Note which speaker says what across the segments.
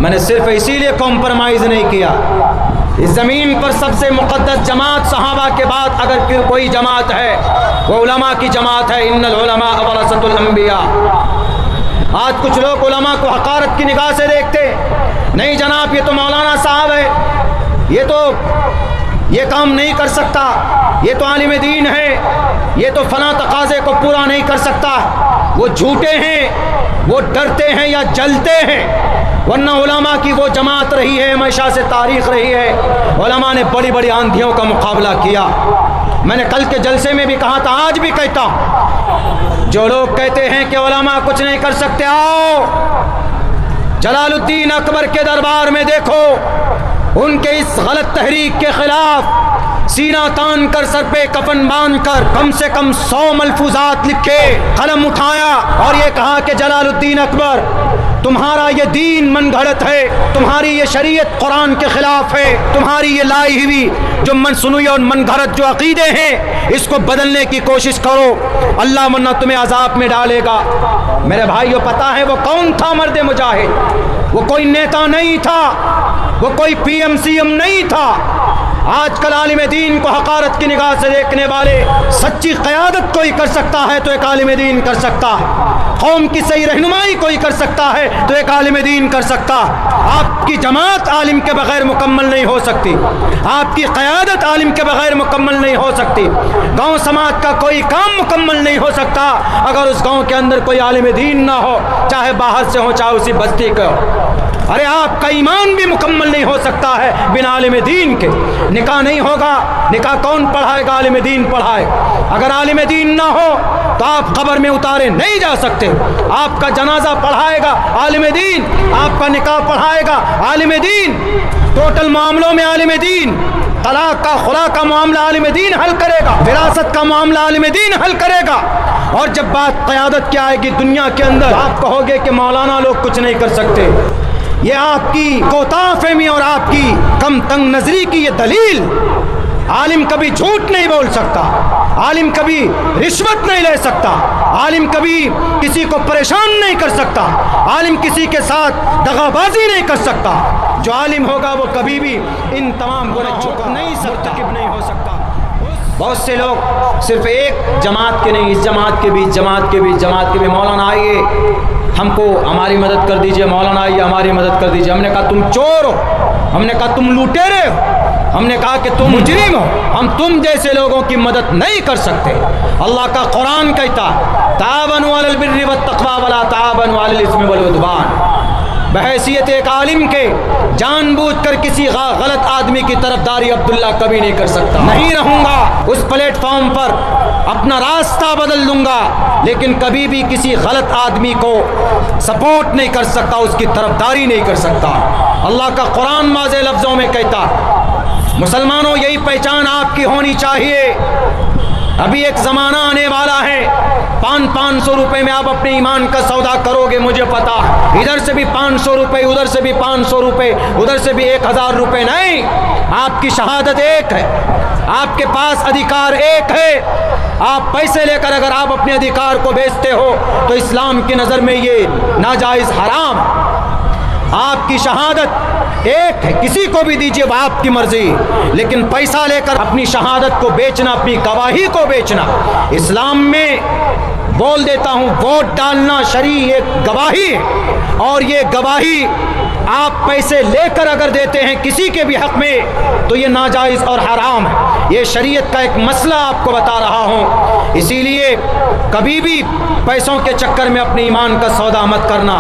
Speaker 1: मैंने सिर्फ इसीलिए कॉम्प्रोमाइज़ नहीं किया। इस ज़मीन पर सबसे मुक़द्दस जमात सहाबा के बाद अगर कोई जमात है वो उलमा की जमात है। इन्नल उलमा वरसतुल अंबिया। आज कुछ लोग उलमा को हक़ारत की निगाह से देखते, नहीं जनाब ये तो मौलाना साहब है, ये काम नहीं कर सकता, ये तो आलिम दीन है, ये तो फला तकाज़े को पूरा नहीं कर सकता। वो झूठे हैं, वो डरते हैं या जलते हैं, वरना उलमा की वो जमात रही है, हमेशा से तारीख़ रही है। उलमा ने बड़ी बड़ी आंधियों का मुकाबला किया। मैंने कल के जलसे में भी कहा था, आज भी कहता हूँ, जो लोग कहते हैं कि उलमा कुछ नहीं कर सकते, आओ जलालुद्दीन अकबर के दरबार में देखो, उनके इस गलत तहरीक के खिलाफ सीना तान कर सर पे कफन बांध कर कम से कम 100 मलफूजात लिखे, कलम उठाया और ये कहा कि जलालुद्दीन अकबर तुम्हारा ये दीन मन घड़त है, तुम्हारी ये शरीयत कुरान के खिलाफ है, तुम्हारी ये लाई हुई जो मन सुनुई और मन घड़त जो अकीदे हैं इसको बदलने की कोशिश करो, अल्लाह वरना तुम्हें अजाब में डालेगा। मेरे भाइयों, पता है वो कौन था मर्द मुजाहिद? वो कोई नेता नहीं था, वो कोई पीएम-सीएम नहीं था। आजकल आलिम दीन को हक़ारत की निगाह से देखने वाले, सच्ची क़यादत कोई कर सकता है तो एक आलिम दीन कर सकता है, कौम की सही रहनुमाई कोई कर सकता है तो एक आलिम दीन कर सकता। आपकी जमात आलिम के बग़ैर मुकम्मल नहीं हो सकती, आपकी क़यादत आलिम के बग़ैर मुकम्मल नहीं हो सकती। गाँव समाज का कोई काम मुकम्मल नहीं हो सकता अगर उस गाँव के अंदर कोई आलिम दीन ना हो, चाहे बाहर से हो चाहे उसी बस्ती का हो। अरे आपका ईमान भी मुकम्मल नहीं हो सकता है बिना आलिम दीन के। निकाह नहीं होगा, निकाह कौन पढ़ाएगा? आलिम दीन पढ़ाए। अगर आलिम दीन ना हो तो आप कब्र में उतारे नहीं जा सकते। आपका जनाजा पढ़ाएगा आलिम दीन, आपका निकाह पढ़ाएगा आलिम दीन, टोटल मामलों में आलिम दीन, तलाक का खुला का मामला आलिम दीन हल करेगा, विरासत का मामला आलिम दीन हल करेगा। और जब बात क़यादत की आएगी दुनिया के अंदर, आप कहोगे कि मौलाना लोग कुछ नहीं कर सकते। ये आपकी कोताफहमी और आपकी कम तंग नजरी की ये दलील। आलिम कभी झूठ नहीं बोल सकता, आलिम कभी रिश्वत नहीं ले सकता, आलिम कभी किसी को परेशान नहीं कर सकता, आलिम किसी के साथ दगाबाजी नहीं कर सकता। जो आलिम होगा वो कभी भी इन तमाम गुनाहों को नहीं मुर्तकिब नहीं हो सकता। बहुत से लोग सिर्फ एक जमात के नहीं, इस जमात के बीच, जमात के बीच, जमात के बीच, मौलाना आइए हमको हमारी मदद कर दीजिए, मौलाना आइए हमारी मदद कर दीजिए। हमने कहा तुम चोर हो, हमने कहा तुम लुटेरे हो, हमने कहा कि तुम मुजरिम हो, हम तुम जैसे लोगों की मदद नहीं कर सकते। अल्लाह का कुरान कहता है तावनु अलल बिर्रि वत्तक़वा वला तावनु अलल इस्मि वल उद्वान। बहैसियत एक आलिम के जानबूझकर किसी गलत आदमी की तरफदारी अब्दुल्ला कभी नहीं कर सकता। नहीं रहूँगा उस प्लेटफॉर्म पर, अपना रास्ता बदल दूंगा, लेकिन कभी भी किसी गलत आदमी को सपोर्ट नहीं कर सकता, उसकी तरफदारी नहीं कर सकता। अल्लाह का कुरान वाज़े लफ्ज़ों में कहता, मुसलमानों यही पहचान आपकी होनी चाहिए। अभी एक ज़माना आने वाला है, 500 रुपये में आप अपने ईमान का सौदा करोगे, मुझे पता है। इधर से भी 500 रुपये, उधर से भी 500 रुपये, उधर से भी 1000 रुपये। नहीं, आपकी शहादत एक है, आपके पास अधिकार एक है। आप पैसे लेकर अगर आप अपने अधिकार को बेचते हो तो इस्लाम की नज़र में ये नाजायज़ हराम। आपकी शहादत एक है, किसी को भी दीजिए वो आपकी मर्जी, लेकिन पैसा लेकर अपनी शहादत को बेचना, अपनी गवाही को बेचना, इस्लाम में बोल देता हूँ, वोट डालना शरई एक गवाही है। और ये गवाही आप पैसे लेकर अगर देते हैं किसी के भी हक़ में तो ये नाजायज़ और हराम है। ये शरीयत का एक मसला आपको बता रहा हूँ। इसीलिए कभी भी पैसों के चक्कर में अपने ईमान का सौदा मत करना।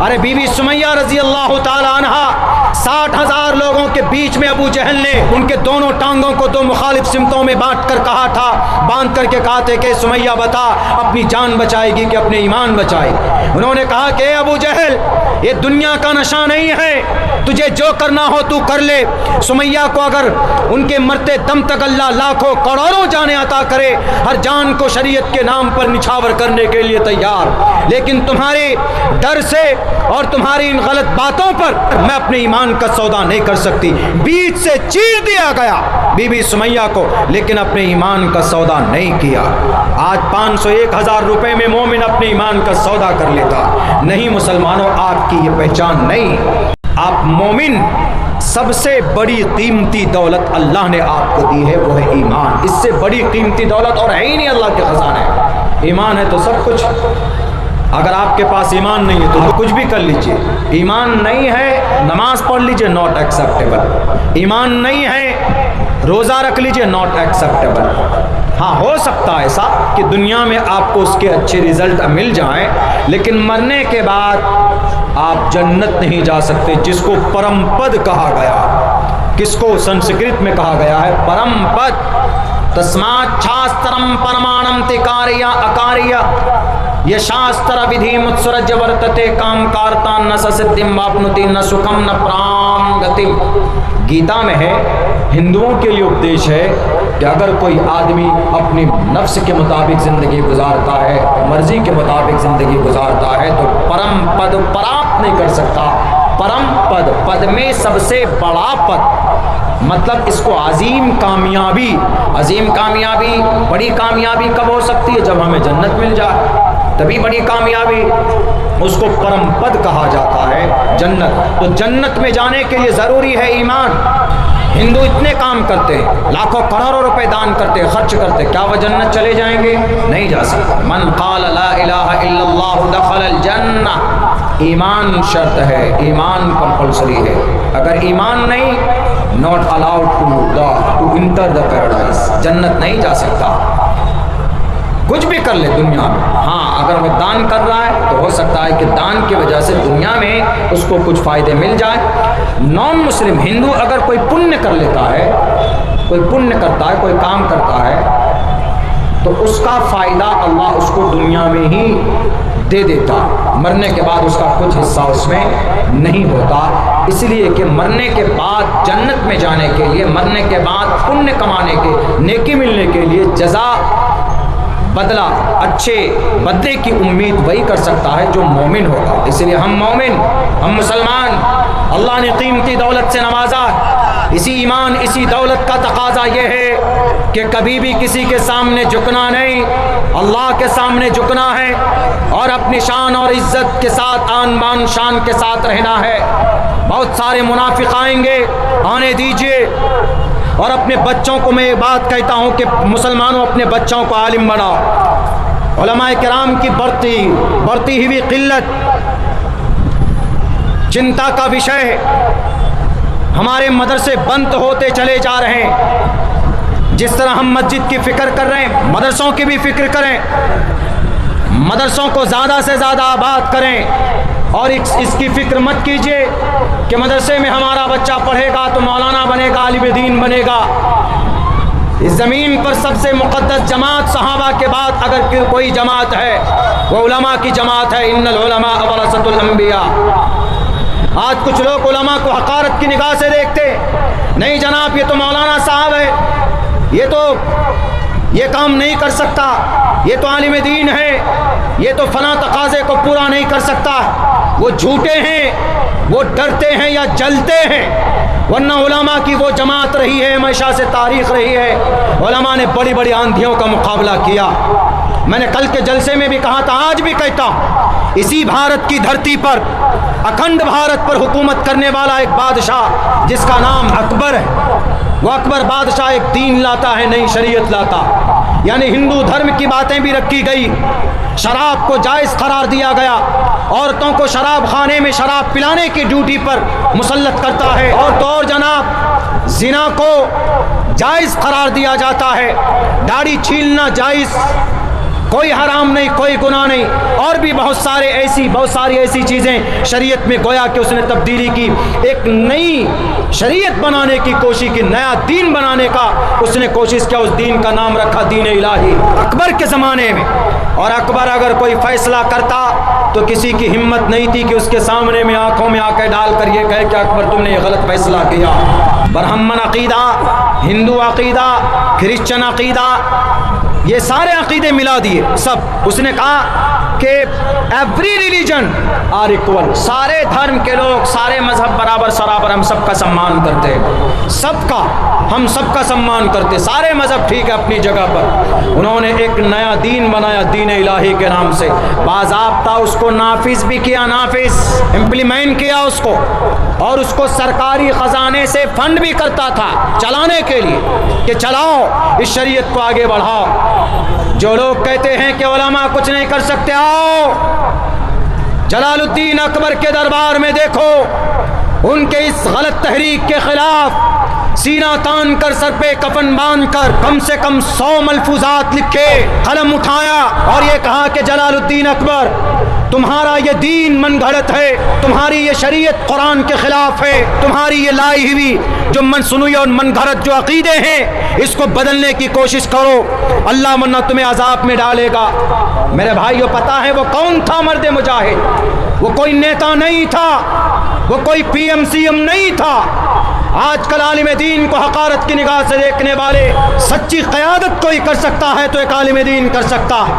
Speaker 1: अरे बीबी सुमैया रज़ी अल्लाह ताला अन्हा 60,000 लोगों के बीच में अबू जहल ने उनके दोनों टांगों को दो मुखालिफ सिमतों में बांट कर कहा था, बांध करके कहा थे कि सुमैया बता अपनी जान बचाएगी कि अपने ईमान बचाएगी। उन्होंने कहा कि अबू जहल ये दुनिया का नशा नहीं है, तुझे जो करना हो तू कर ले। सुमैया को अगर उनके मरते दम तक अल्लाह लाखों करोड़ों जाने अता करे, हर जान को शरीयत के नाम पर निछावर करने के लिए तैयार, लेकिन तुम्हारे डर से और तुम्हारी इन गलत बातों पर मैं अपने ईमान का सौदा नहीं कर सकती। बीच से चीर दिया गया बीबी सुमैया को, लेकिन अपने ईमान का सौदा नहीं किया। आज 500-1000 रुपए में मोमिन अपने ईमान का सौदा कर लेता। नहीं मुसलमानों, आपकी ये पहचान नहीं। आप मोमिन, सबसे बड़ी कीमती दौलत अल्लाह ने आपको दी है, वो है ईमान। इससे बड़ी कीमती दौलत और है ही नहीं अल्लाह के खजाने। ईमान है तो सब कुछ। अगर आपके पास ईमान नहीं है तो आप कुछ भी कर लीजिए। ईमान नहीं है, नमाज पढ़ लीजिए, नॉट एक्सेप्टेबल। ईमान नहीं है, रोज़ा रख लीजिए, नॉट एक्सेप्टेबल। हाँ, हो सकता है ऐसा कि दुनिया में आपको उसके अच्छे रिजल्ट मिल जाएं, लेकिन मरने के बाद आप जन्नत नहीं जा सकते, जिसको परम पद कहा गया। किसको संस्कृत में कहा गया है? परम पद। तस्मात् शास्त्रम परमाणम तिकार्य अकार्य ये शास्त्र विधि मुत्सरज वर्तते काम कार्ता न सिद्धिम वापनुति न सुखम न प्राम गतिम। गीता में है, हिंदुओं के लिए उपदेश है कि अगर कोई आदमी अपनी नफ्स के मुताबिक ज़िंदगी गुजारता है, मर्जी के मुताबिक ज़िंदगी गुजारता है, तो परम पद प्राप्त नहीं कर सकता। परम पद, पद में सबसे बड़ा पद, मतलब इसको अजीम कामयाबी। अजीम कामयाबी, बड़ी कामयाबी कब हो सकती है? जब हमें जन्नत मिल जाए, तभी बड़ी कामयाबी। उसको परम पद कहा जाता है, जन्नत। तो जन्नत में जाने के लिए ज़रूरी है ईमान। हिंदू इतने काम करते हैं, लाखों करोड़ों रुपए दान करते हैं, खर्च करते हैं, क्या वह जन्नत चले जाएंगे? नहीं जा सकते। मन क़ाल ला इलाहा इल्लल्लाह दख़लल जन्नह। ईमान शर्त है, ईमान कंपल्सरी है। अगर ईमान नहीं, not allowed to enter the paradise. जन्नत नहीं जा सकता। कुछ भी कर ले दुनिया में। हाँ, अगर वो दान कर रहा है तो हो सकता है कि दान की वजह से दुनिया में उसको कुछ फ़ायदे मिल जाए। नॉन मुस्लिम हिंदू अगर कोई पुण्य कर लेता है, कोई पुण्य करता है, कोई काम करता है, तो उसका फ़ायदा अल्लाह उसको दुनिया में ही दे देता। मरने के बाद उसका कुछ हिस्सा उसमें नहीं होता। इसलिए कि मरने के बाद जन्नत में जाने के लिए, मरने के बाद पुण्य कमाने के, नेकी मिलने के लिए, जज़ा, बदला, अच्छे बदले की उम्मीद वही कर सकता है जो मोमिन होगा। इसलिए हम मोमिन, हम मुसलमान, अल्लाह ने कीमती दौलत से नवाजा। इसी ईमान, इसी दौलत का तकाजा ये है कि कभी भी किसी के सामने झुकना नहीं, अल्लाह के सामने झुकना है और अपनी शान और इज्जत के साथ, आन बान शान के साथ रहना है। बहुत सारे मुनाफिक आएंगे, आने दीजिए। और अपने बच्चों को मैं ये बात कहता हूँ कि मुसलमानों, अपने बच्चों को आलिम बनाओ। उलमाए किराम की बढ़ती हुई किल्लत चिंता का विषय है। हमारे मदरसे बंद होते चले जा रहे हैं। जिस तरह हम मस्जिद की फ़िक्र कर रहे हैं, मदरसों की भी फ़िक्र करें। मदरसों को ज़्यादा से ज़्यादा आबाद करें और इसकी फ़िक्र मत कीजिए कि मदरसे में हमारा बच्चा पढ़ेगा तो मौलाना बनेगा, आलिम दीन बनेगा। इस ज़मीन पर सबसे मुक़द्दस जमात सहाबा के बाद अगर कोई जमात है, वो उलमा की जमात है। इन्नल उलमा वरसतुल अंबिया। आज कुछ लोग उलमा को हक़ारत की निगाह से देखते, नहीं जनाब ये तो मौलाना साहब है, ये काम नहीं कर सकता, ये तो आलिम दीन है, ये तो फला तकाज़े को पूरा नहीं कर सकता। वो झूठे हैं, वो डरते हैं या जलते हैं, वरना उलमा की वो जमात रही है, हमेशा से तारीख़ रही है। उलमा ने बड़ी बड़ी आंधियों का मुकाबला किया। मैंने कल के जलसे में भी कहा था, आज भी कहता हूँ, इसी भारत की धरती पर, अखंड भारत पर हुकूमत करने वाला एक बादशाह जिसका नाम अकबर है, वो अकबर बादशाह एक दीन लाता है, नई शरीयत लाता। यानी हिंदू धर्म की बातें भी रखी गई, शराब को जायज़ करार दिया गया, औरतों को शराब खाने में शराब पिलाने की ड्यूटी पर मुसल्लत करता है, और तो और जनाब जिना को जायज़ करार दिया जाता है, दाढ़ी छीलना जायज़, कोई हराम नहीं, कोई गुनाह नहीं। और भी बहुत सारी ऐसी चीज़ें शरीयत में गोया कि उसने तब्दीली की, एक नई शरीयत बनाने की कोशिश की, नया दीन बनाने का उसने कोशिश किया। उस दीन का नाम रखा दीन इलाही, अकबर के ज़माने में। और अकबर अगर कोई फ़ैसला करता तो किसी की हिम्मत नहीं थी कि उसके सामने में आँखों में आँखें डाल कर ये कहे कि अकबर तुमने ये गलत फ़ैसला किया। ब्राह्मण अक़ीदा, हिंदू अक़ीदा, क्रिश्चन अक़ीदा, ये सारे अक़ीदे मिला दिए सब। उसने कहा कि एवरी रिलीजन आर इक्वल, सारे धर्म के लोग, सारे मजहब बराबर सराबर हम सबका सम्मान करते हैं, सबका, हम सबका सम्मान करते। सारे मज़हब ठीक है अपनी जगह पर, उन्होंने एक नया दीन बनाया दीन इलाही के नाम से, बाज़ाब्ता उसको नाफिज भी किया, नाफिज इम्प्लीमेंट किया उसको, और उसको सरकारी ख़जाने से फंड भी करता था चलाने के लिए कि चलाओ इस शरीयत को आगे बढ़ाओ। जो लोग कहते हैं कि उलमा कुछ नहीं कर सकते, आओ जलालुद्दीन अकबर के दरबार में देखो, उनके इस गलत तहरीक के खिलाफ सीना तान कर सर पे कफन बांध कर कम से कम 100 मलफूजात लिखे, कलम उठाया और ये कहा कि जलालुद्दीन अकबर तुम्हारा ये दीन मन घड़त है, तुम्हारी ये शरीयत कुरान के खिलाफ है, तुम्हारी ये लाई हुई जो मन सुनुई और मन घड़त जो अकीदे हैं इसको बदलने की कोशिश करो, अल्लाह वरना तुम्हें अजाब में डालेगा। मेरे भाइयों, पता है वो कौन था मर्द मुजाहिद? वो कोई नेता नहीं था, वो कोई पीएम सीएम नहीं था। आजकल आलिम दीन को हकारत की निगाह से देखने वाले, सच्ची क़यादत कोई कर सकता है तो एक आलिम दीन कर सकता है,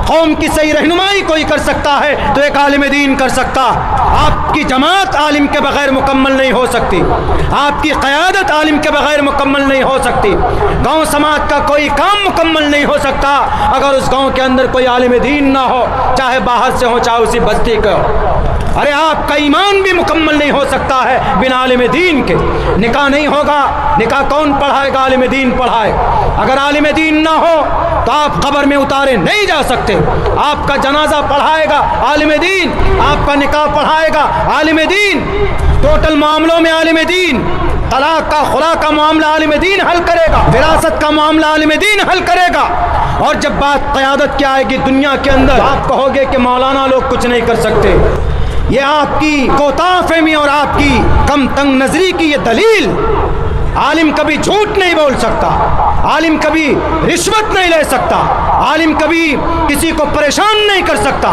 Speaker 1: कौम की सही रहनुमाई कोई कर सकता है तो एक आलिम दीन कर सकता। आपकी जमात आलिम के बगैर मुकम्मल नहीं हो सकती, आपकी क़यादत आलिम के बगैर मुकम्मल नहीं हो सकती, गांव समाज का कोई काम मुकम्मल नहीं हो सकता अगर उस गांव के अंदर कोई आलिम दीन ना हो, चाहे बाहर से हो चाहे उसी बस्ती का हो। अरे आपका ईमान भी मुकम्मल नहीं हो सकता है बिना आलिम दीन के। निकाह नहीं होगा, निकाह कौन पढ़ाएगा? आलिम दीन पढ़ाए। अगर आलिम दीन ना हो तो आप कब्र में उतारे नहीं जा सकते। आपका जनाजा पढ़ाएगा आलिम दीन, आपका निकाह पढ़ाएगा आलिम दीन, टोटल मामलों में आलिम दीन, तलाक का खुला का मामला आलिम दीन हल करेगा, विरासत का मामला आलिम दीन हल करेगा। और जब बात क़यादत की आएगी दुनिया के अंदर, आप कहोगे कि मौलाना लोग कुछ नहीं कर सकते। ये आपकी कोताफहमी और आपकी कम तंग नजरी की ये दलील। आलिम कभी झूठ नहीं बोल सकता, आलिम कभी रिश्वत नहीं ले सकता, आलिम कभी किसी को परेशान नहीं कर सकता,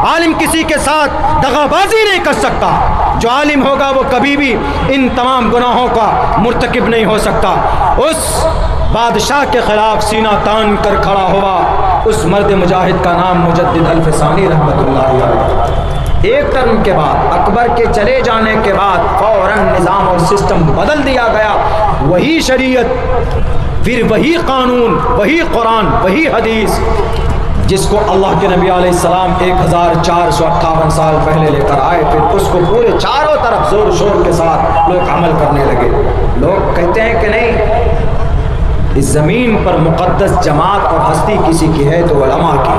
Speaker 1: आलिम किसी के साथ दगाबाजी नहीं कर सकता। जो आलिम होगा वो कभी भी इन तमाम गुनाहों का मुर्तकिब नहीं हो सकता। उस बादशाह के खिलाफ सीना तान कर खड़ा हुआ उस मर्द मुजाहिद का नाम मुजद्दिद अल-फ़सानी रहमतुल्लाह अलैह। एक टर्म के बाद, अकबर के चले जाने के बाद फौरन निज़ाम और सिस्टम बदल दिया गया। वही शरीयत, फिर वही कानून, वही कुरान, वही हदीस जिसको अल्लाह के नबी अलैहिस्सलाम 1458 साल पहले लेकर आए, फिर उसको पूरे चारों तरफ ज़ोर शोर के साथ लोग अमल करने लगे। लोग कहते हैं कि नहीं, इस ज़मीन पर मुक़द्दस जमात और हस्ती किसी की है तो उलमा की।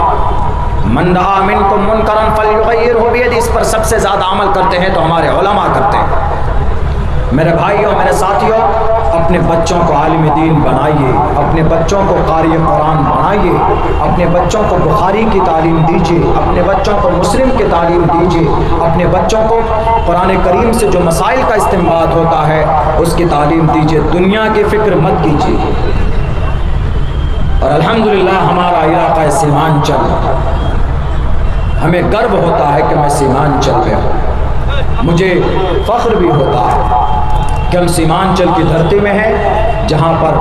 Speaker 1: मन रआ मिनकुम मुनकरन फल्युग़य्यिरहु बियदिही, इस पर सबसे ज़्यादा अमल करते हैं तो हमारे उलमा करते हैं। मेरे भाइयों, मेरे साथियों, अपने बच्चों को आलिम दीन बनाइए, अपने बच्चों को क़ारी कुरान बनाइए, अपने बच्चों को बुखारी की तालीम दीजिए, अपने बच्चों को मुस्लिम की तालीम दीजिए, अपने बच्चों को कुरान करीम से जो मसाइल का इस्तेमाल होता है उसकी तालीम दीजिए। दुनिया की फ़िक्र मत कीजिए। और अल्हम्दुलिल्लाह हमारा इलाका सीमांचल, हमें गर्व होता है कि मैं सीमांचल में हूँ। मुझे फ़ख्र भी होता है कि हम सीमांचल की धरती में हैं, जहाँ पर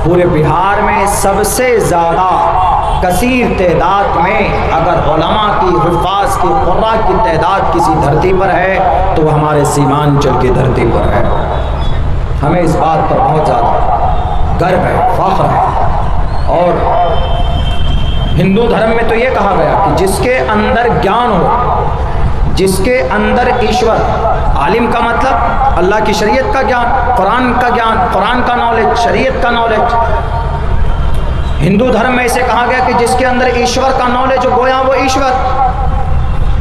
Speaker 1: पूरे बिहार में सबसे ज़्यादा कसीर तादाद में अगर उलमा की, हुफ़ाज़ की, क़ुर्रा की तादाद किसी धरती पर है तो वह हमारे सीमांचल की धरती पर है। हमें इस बात पर बहुत ज़्यादा गर्व है, फ़ख्र है। और हिंदू धर्म में तो ये कहा गया कि जिसके अंदर ज्ञान हो, जिसके अंदर ईश्वर, आलिम का मतलब अल्लाह की शरीयत का ज्ञान, कुरान का ज्ञान, कुरान का नॉलेज, शरीयत का नॉलेज। हिंदू धर्म में इसे कहा गया कि जिसके अंदर ईश्वर का नॉलेज हो, गोया वो ईश्वर।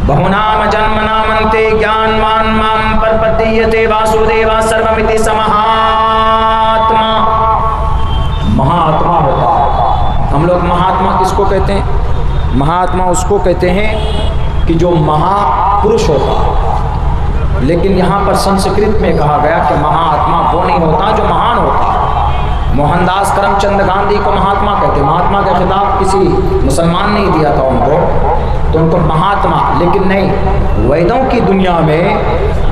Speaker 1: बहुनाम जन्मनामन्ते ज्ञानवान माम परपद्यते वासुदेवा सर्वमिति समहात्मा। महात्मा होता है। हम लोग महात्मा किसको कहते हैं? महात्मा उसको कहते हैं कि जो महापुरुष होता है। लेकिन यहाँ पर संस्कृत में कहा गया कि महात्मा वो नहीं होता जो महान होता है। मोहनदास करमचंद गांधी को महात्मा कहते हैं। महात्मा का खिताब किसी मुसलमान ने दिया था उनको, तो उनको महात्मा, लेकिन नहीं, वेदों की दुनिया में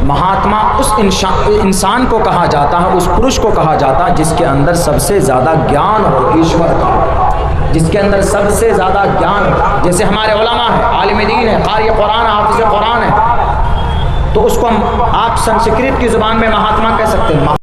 Speaker 1: महात्मा उस इंसान को कहा जाता है, उस पुरुष को कहा जाता है जिसके अंदर सबसे ज़्यादा ज्ञान हो ईश्वर का, जिसके अंदर सबसे ज़्यादा ज्ञान। जैसे हमारे उलमा है, आलिम दीन है, क़ारी कुरान, हाफ़िज़ कुरान है, तो तो उसको हम आप संस्कृत की ज़ुबान में महात्मा कह सकते हैं।